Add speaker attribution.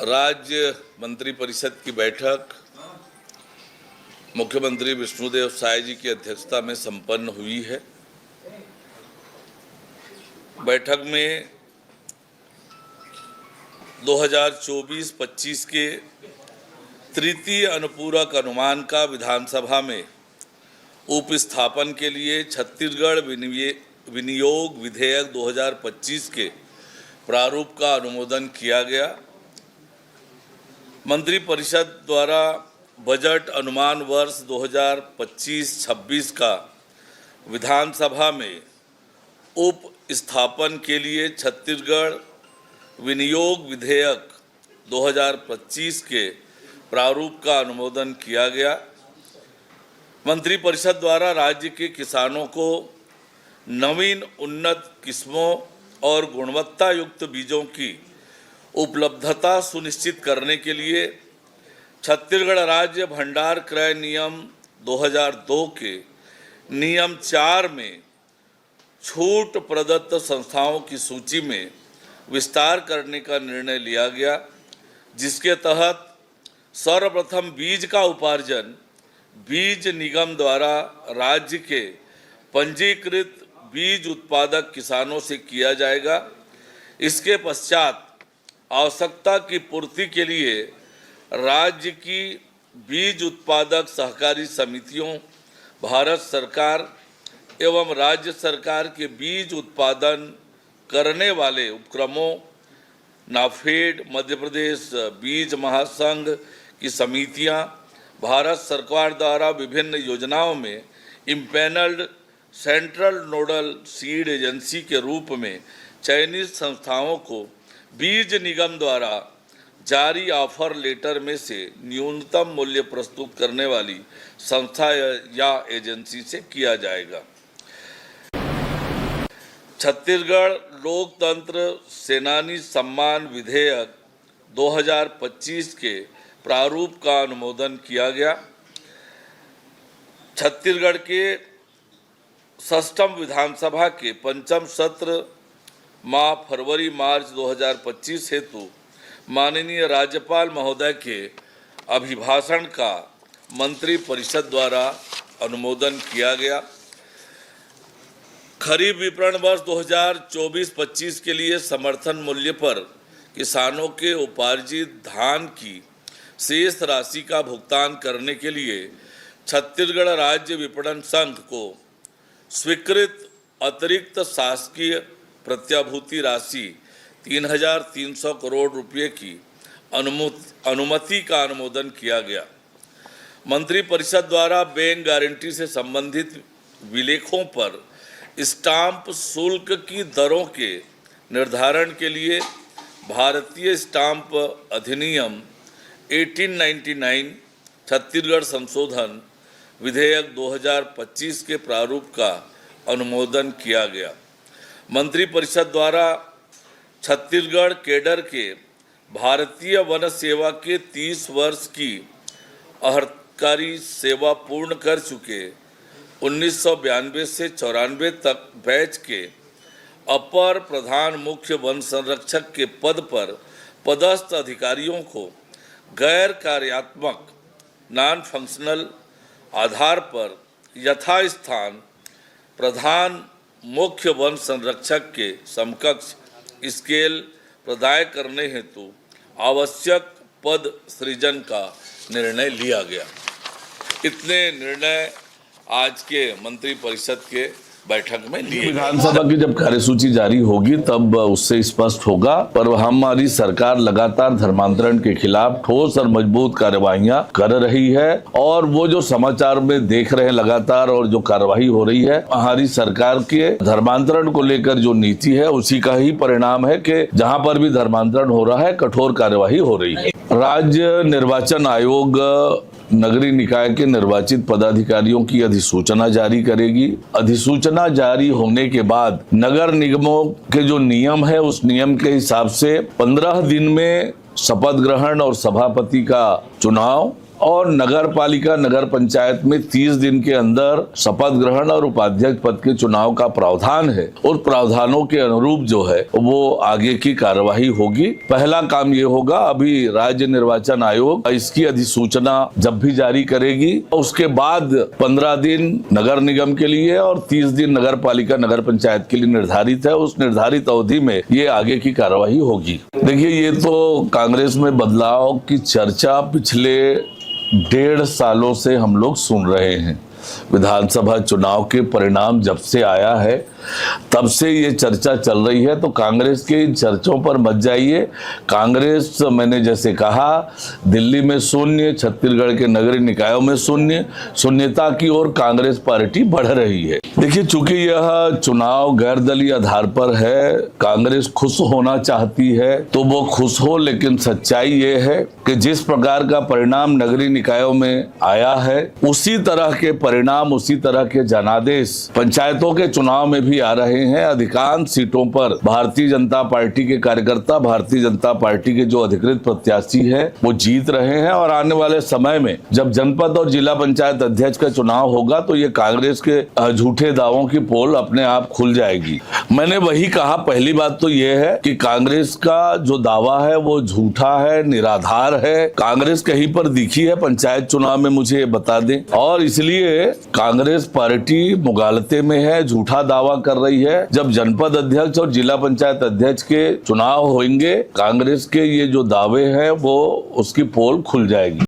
Speaker 1: राज्य मंत्रिपरिषद की बैठक मुख्यमंत्री विष्णुदेव साय जी की अध्यक्षता में संपन्न हुई है। बैठक में 2024-25 के तृतीय अनुपूरक अनुमान का विधानसभा में उपस्थापन के लिए छत्तीसगढ़ विनियोग विधेयक 2025 के प्रारूप का अनुमोदन किया गया। मंत्रिपरिषद द्वारा बजट अनुमान वर्ष 2025-26 का विधानसभा में उपस्थापन के लिए छत्तीसगढ़ विनियोग विधेयक 2025 के प्रारूप का अनुमोदन किया गया। मंत्रिपरिषद द्वारा राज्य के किसानों को नवीन उन्नत किस्मों और गुणवत्ता युक्त बीजों की उपलब्धता सुनिश्चित करने के लिए छत्तीसगढ़ राज्य भंडार क्रय नियम 2002 के नियम 4 में छूट प्रदत्त संस्थाओं की सूची में विस्तार करने का निर्णय लिया गया, जिसके तहत सर्वप्रथम बीज का उपार्जन बीज निगम द्वारा राज्य के पंजीकृत बीज उत्पादक किसानों से किया जाएगा। इसके पश्चात आवश्यकता की पूर्ति के लिए राज्य की बीज उत्पादक सहकारी समितियों, भारत सरकार एवं राज्य सरकार के बीज उत्पादन करने वाले उपक्रमों, नाफेड, मध्य प्रदेश बीज महासंघ की समितियां, भारत सरकार द्वारा विभिन्न योजनाओं में empanelled central nodal seed agency के रूप में चयनित संस्थाओं को बीज निगम द्वारा जारी ऑफर लेटर में से न्यूनतम मूल्य प्रस्तुत करने वाली संस्था या एजेंसी से किया जाएगा। छत्तीसगढ़ लोकतंत्र सेनानी सम्मान विधेयक 2025 के प्रारूप का अनुमोदन किया गया। छत्तीसगढ़ के 6वीं विधानसभा के 5म सत्र माह फरवरी-मार्च 2025 हेतु माननीय राज्यपाल महोदय के अभिभाषण का मंत्रिपरिषद द्वारा अनुमोदन किया गया। खरीफ विपणन वर्ष 2024-25 के लिए समर्थन मूल्य पर किसानों के उपार्जित धान की शेष राशि का भुगतान करने के लिए छत्तीसगढ़ राज्य विपणन संघ को स्वीकृत अतिरिक्त शासकीय प्रत्याभूति राशि 3,300 करोड़ रुपये की अनुमति का अनुमोदन किया गया। मंत्रिपरिषद द्वारा बैंक गारंटी से संबंधित विलेखों पर स्टाम्प शुल्क की दरों के निर्धारण के लिए भारतीय स्टाम्प अधिनियम 1899 छत्तीसगढ़ संशोधन विधेयक 2025 के प्रारूप का अनुमोदन किया गया। मंत्रिपरिषद द्वारा छत्तीसगढ़ कैडर के भारतीय वन सेवा के 30 वर्ष की अर्हतकारी सेवा पूर्ण कर चुके 1992 से 94 तक बैच के अपर प्रधान मुख्य वन संरक्षक के पद पर पदस्थ अधिकारियों को गैर कार्यात्मक नॉन फंक्शनल आधार पर यथास्थान प्रधान मुख्य वन संरक्षक के समकक्ष स्केल प्रदाय करने हेतु आवश्यक पद सृजन का निर्णय लिया गया। इतने निर्णय आज के मंत्रिपरिषद के बैठक में लिए।
Speaker 2: विधानसभा की जब कार्यसूची जारी होगी तब उससे स्पष्ट होगा, पर हमारी सरकार लगातार धर्मांतरण के खिलाफ ठोस और मजबूत कार्यवाहियां कर रही है और वो जो समाचार में देख रहे हैं लगातार और जो कार्यवाही हो रही है, हमारी सरकार के धर्मांतरण को लेकर जो नीति है उसी का ही परिणाम है कि जहां पर भी धर्मांतरण हो रहा है कठोर कार्यवाही हो रही है। राज्य निर्वाचन आयोग नगरीय निकाय के निर्वाचित पदाधिकारियों की अधिसूचना जारी करेगी। अधिसूचना जारी होने के बाद नगर निगमों के जो नियम है उस नियम के हिसाब से 15 दिन में शपथ ग्रहण और सभापति का चुनाव और नगर पालिका नगर पंचायत में 30 दिन के अंदर शपथ ग्रहण और उपाध्यक्ष पद के चुनाव का प्रावधान है। और प्रावधानों के अनुरूप जो है वो आगे की कार्यवाही होगी। पहला काम ये होगा, अभी राज्य निर्वाचन आयोग इसकी अधिसूचना जब भी जारी करेगी, उसके बाद 15 दिन नगर निगम के लिए और 30 दिन नगर पालिका नगर पंचायत के लिए निर्धारित है। उस निर्धारित अवधि में ये आगे की कार्यवाही होगी। देखिए, ये तो कांग्रेस में बदलाव की चर्चा पिछले 1.5 सालों से हम लोग सुन रहे हैं। विधानसभा चुनाव के परिणाम जब से आया है तब से ये चर्चा चल रही है। तो कांग्रेस के इन चर्चों पर मत जाइए। कांग्रेस, मैंने जैसे कहा, दिल्ली में शून्य, छत्तीसगढ़ के नगरीय निकायों में शून्यता की ओर कांग्रेस पार्टी बढ़ रही है। देखिए, चूंकि यह चुनाव गैर दलीय आधार पर है, कांग्रेस खुश होना चाहती है तो वो खुश हो, लेकिन सच्चाई ये है कि जिस प्रकार का परिणाम नगरीय निकायों में आया है, उसी तरह के परिणाम, उसी तरह के जनादेश पंचायतों के चुनाव में भी आ रहे हैं। अधिकांश सीटों पर भारतीय जनता पार्टी के कार्यकर्ता, भारतीय जनता पार्टी के जो अधिकृत प्रत्याशी हैं, वो जीत रहे हैं। और आने वाले समय में जब जनपद और जिला पंचायत अध्यक्ष का चुनाव होगा तो ये कांग्रेस के झूठे दावों की पोल अपने आप खुल जाएगी। मैंने वही कहा, पहली बात तो ये है कि कांग्रेस का जो दावा है वो झूठा है, निराधार है। कांग्रेस कहीं पर दिखी है पंचायत चुनाव में, मुझे बता दें। और इसलिए कांग्रेस पार्टी मुगालते में है, झूठा दावा कर रही है। जब जनपद अध्यक्ष और जिला पंचायत अध्यक्ष के चुनाव होंगे, कांग्रेस के ये जो दावे हैं वो उसकी पोल खुल जाएगी।